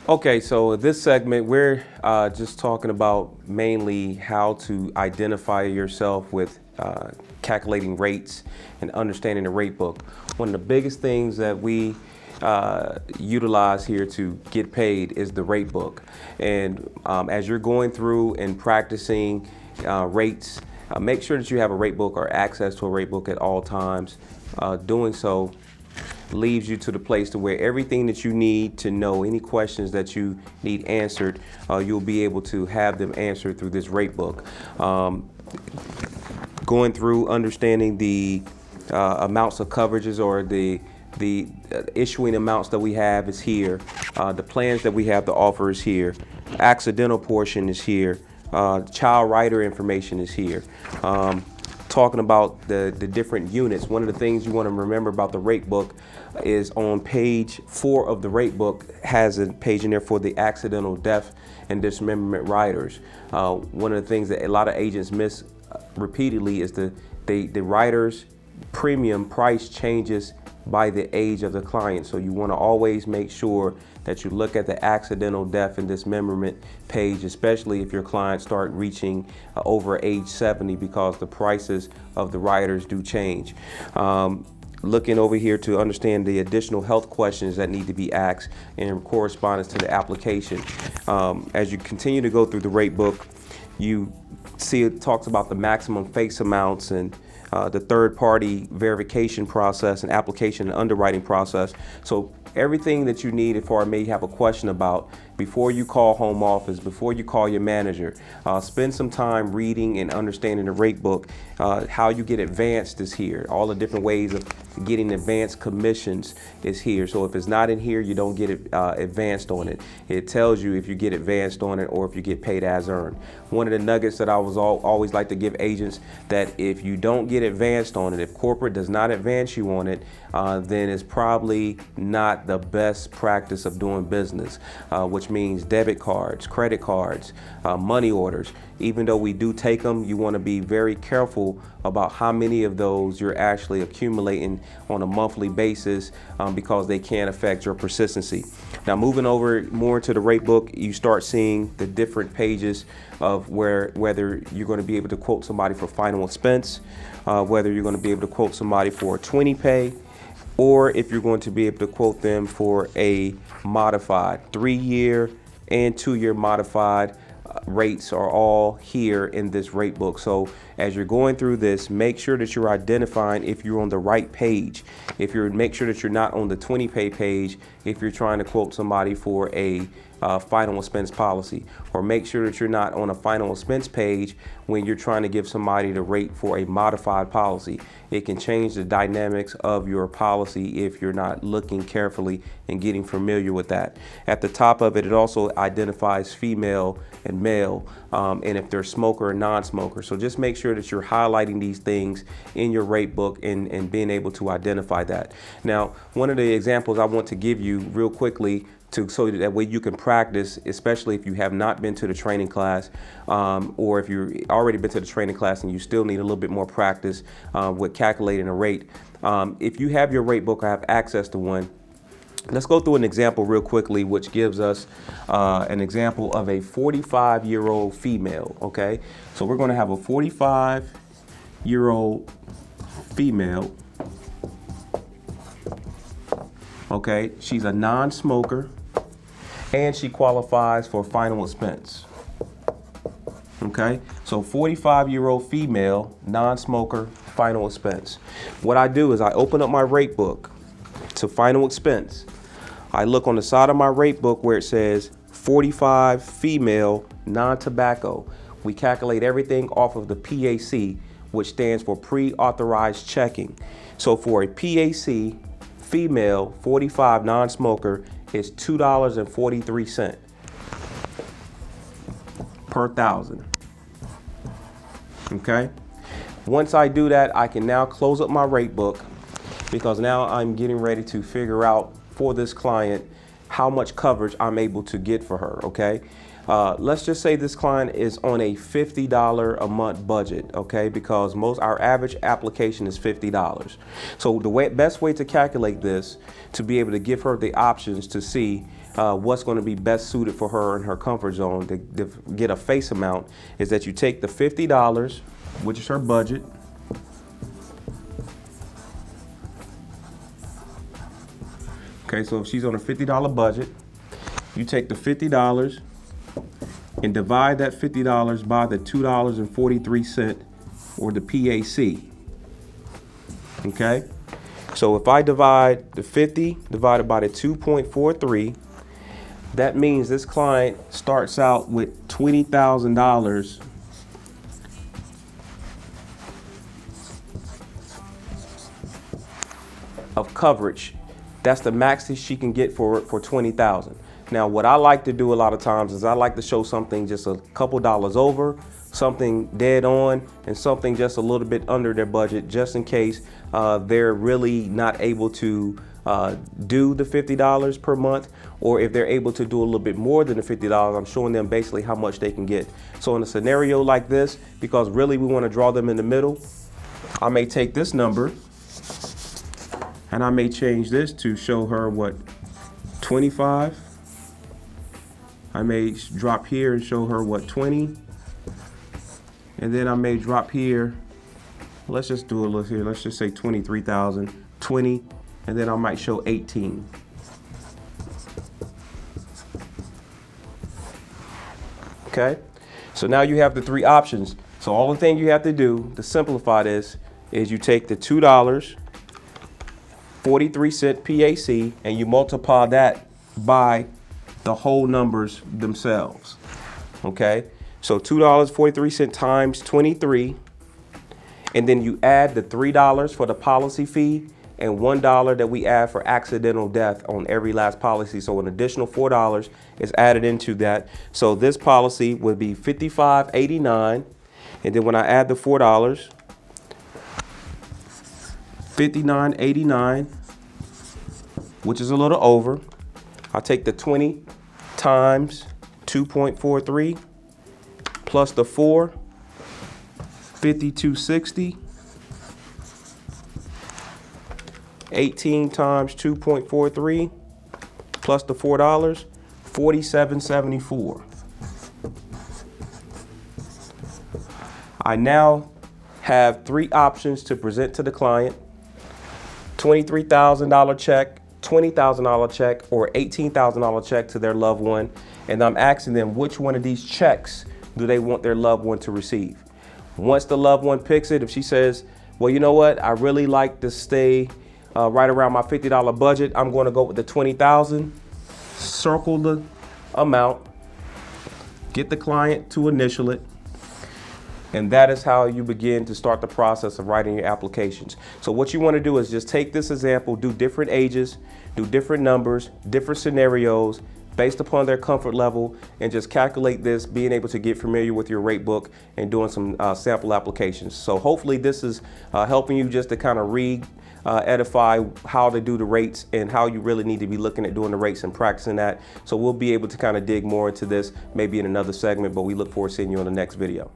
Okay, so this segment, we're just talking about mainly how to identify yourself with calculating rates and understanding the rate book. One of the biggest things that we utilize here to get paid is the rate book. And as you're going through and practicing rates, make sure that you have a rate book or access to a rate book at all times. Doing so leaves you to the place to where everything that you need to know, any questions that you need answered, you'll be able to have them answered through this rate book. Going through understanding the amounts of coverages or the issuing amounts that we have is here. The plans that we have to offer is here. Accidental portion is here. Child rider information is here. Talking about the different units, one of the things you want to remember about the rate book is on page 4 of the rate book has a page in there for the accidental death and dismemberment riders. One of the things that a lot of agents miss repeatedly is the riders premium price changes by the age of the client. So you want to always make sure that you look at the accidental death and dismemberment page, especially if your clients start reaching over age 70, because the prices of the riders do change. Looking over here to understand the additional health questions that need to be asked in correspondence to the application. As you continue to go through the rate book, you see it talks about the maximum face amounts and the third-party verification process and application and underwriting process. So everything that you need if or may have a question about before you call home office, before you call your manager, spend some time reading and understanding the rate book. How you get advanced is here. All the different ways of getting advanced commissions is here. So if it's not in here, you don't get it advanced on it. It tells you if you get advanced on it or if you get paid as earned. One of the nuggets that I was always like to give agents, that if you don't get advanced on it, if corporate does not advance you on it, then it's probably not the best practice of doing business, which means debit cards, credit cards, money orders. Even though we do take them, you want to be very careful about how many of those you're actually accumulating on a monthly basis, because they can affect your persistency. Now, moving over more to the rate book, you start seeing the different pages of whether you're going to be able to quote somebody for final expense, whether you're going to be able to quote somebody for a 20 pay, or if you're going to be able to quote them for a modified 3-year and 2-year modified. Rates are all here in this rate book. So as you're going through this, make sure that you're identifying if you're on the right page. Make sure that you're not on the 20 pay page if you're trying to quote somebody for a final expense policy, or make sure that you're not on a final expense page when you're trying to give somebody the rate for a modified policy. It can change the dynamics of your policy if you're not looking carefully and getting familiar with that. At the top of it, it also identifies female and male, and if they're smoker or non-smoker. So just make sure that you're highlighting these things in your rate book and being able to identify that. Now, one of the examples I want to give you real quickly, so that way you can practice, especially if you have not been to the training class, or if you've already been to the training class and you still need a little bit more practice with calculating a rate. If you have your rate book or have access to one, let's go through an example real quickly, which gives us an example of a 45-year-old female, okay? So we're gonna have a 45-year-old female, okay? She's a non-smoker, and she qualifies for final expense. Okay, so 45-year-old female, non-smoker, final expense. What I do is I open up my rate book to final expense. I look on the side of my rate book where it says 45 female, non-tobacco. We calculate everything off of the PAC, which stands for pre-authorized checking. So for a PAC, female, 45, non-smoker, is $2.43 per thousand. Okay. Once I do that, I can now close up my rate book, because now I'm getting ready to figure out for this client how much coverage I'm able to get for her. Okay. Let's just say this client is on a $50 a month budget, okay? Because our average application is $50. So the best way to calculate this, to be able to give her the options to see what's going to be best suited for her in her comfort zone to get a face amount, is that you take the $50, which is her budget, okay? So if she's on a $50 budget, you take the $50 and divide that $50 by the $2.43 or the PAC. Okay? So if I divide the 50 divided by the 2.43, that means this client starts out with $20,000 of coverage. That's the max that she can get for $20,000. Now, what I like to do a lot of times is I like to show something just a couple dollars over, something dead on, and something just a little bit under their budget, just in case they're really not able to do the $50 per month, or if they're able to do a little bit more than the $50, I'm showing them basically how much they can get. So in a scenario like this, because really we want to draw them in the middle, I may take this number and I may change this to show her what, 25. I may drop here and show her what, 20. And then I may drop here. Let's just do a little here. Let's just say 23,000, 20. And then I might show 18. Okay. So now you have the three options. So all the thing you have to do to simplify this is you take the $2.43 PAC and you multiply that by the whole numbers themselves. Okay, so $2.43 times 23, and then you add the $3 for the policy fee and $1 that we add for accidental death on every last policy. So an additional $4 is added into that. So this policy would be $55.89, and then when I add the $4, $59.89, which is a little over. I'll take the 20 times 2.43 plus the 4, 52.60. 18 times 2.43 plus the $4, 47.74. I now have three options to present to the client: $23,000 check, $20,000 check, or $18,000 check to their loved one. And I'm asking them which one of these checks do they want their loved one to receive. Once the loved one picks it, if she says, well, you know what, I really like to stay right around my $50 budget, I'm going to go with the $20,000, circle the amount, get the client to initial it, and that is how you begin to start the process of writing your applications. So what you want to do is just take this example, do different ages, do different numbers, different scenarios based upon their comfort level, and just calculate this, being able to get familiar with your rate book and doing some sample applications. So hopefully this is helping you just to kind of edify how to do the rates and how you really need to be looking at doing the rates and practicing that. So we'll be able to kind of dig more into this maybe in another segment, but we look forward to seeing you on the next video.